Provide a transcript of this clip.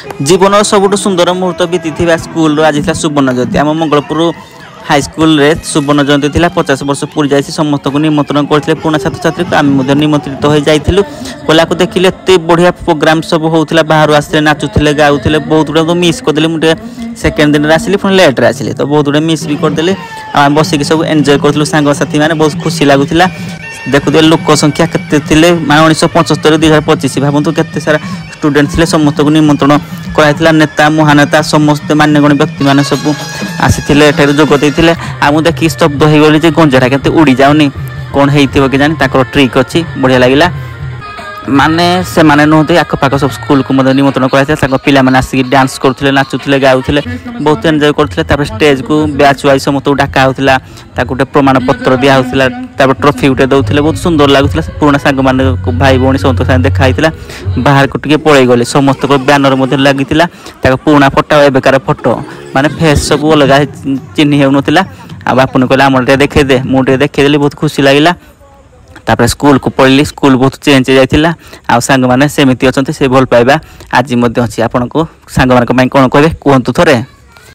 जीवन सबुठ सुंदर मुहूर्त बीती स्कूल आज सुवर्ण जयंती आम मंगलपुर हाईस्कल सुवर्ण जयंती थी 50 वर्ष पूरी जाए समस्त को निमंत्रण करते पुराना छात्र छात्री को आम निमंत्रित हो जाइलु कहला को देखिले एत बढ़िया प्रोग्राम सब होता बाहर आसते नाचुले गाँव बहुत गुड़ा तो मिस करदे मुझे सेकेंड दिन आसिली पुणी लेट्रे आसिली तो बहुत गुड़ा मिस भी करदे आम बसिक सब एंजय करूँ सांगसाथी मैंने बहुत खुशी लगुला देखुए लोक संख्या केते माने 1975 2025 भावतु केते सारा स्टूडेंट थे समस्त को निमंत्रण कराइला नेता महानेता समस्त मान्यगण्य व्यक्ति मैंने सब आसी जोग देते आम देखिए स्तब्ध हो गली गंजाटा के उड़ी जाऊनी कौन हो कि जानी ट्रिक अच्छी बढ़िया लगे माने से माने नुहति आखपाख सब स्कूल को निमंत्रण कराइला पिला माने आसिक डांस करुले नाचुले गाँव बहुत एंजय करते स्टेज को बैच वाइज समस्त डाका होता गोटे प्रमाण पत्र दिया होता ट्रॉफी गोटे दौले बहुत सुंदर लगुला पुराना सांग मान भाई भौणी समस्त साथ देखाई बाहर को टे पलि गले समस्त बैनर लगी पुराना फटो एबेकार फटो माने फेस सब अलग चिन्ह हो नाला बापू कहले आम देखे दे मुझे देखेदेली बहुत खुशी लगे तापर स्कूल को पढ़ी स्कूल बहुत चेंज जाइला आ सांग मैंने सेमती अच्छा से भल पाइबा आज अच्छी आपण को सांग मान कौन कहे कहतु थे।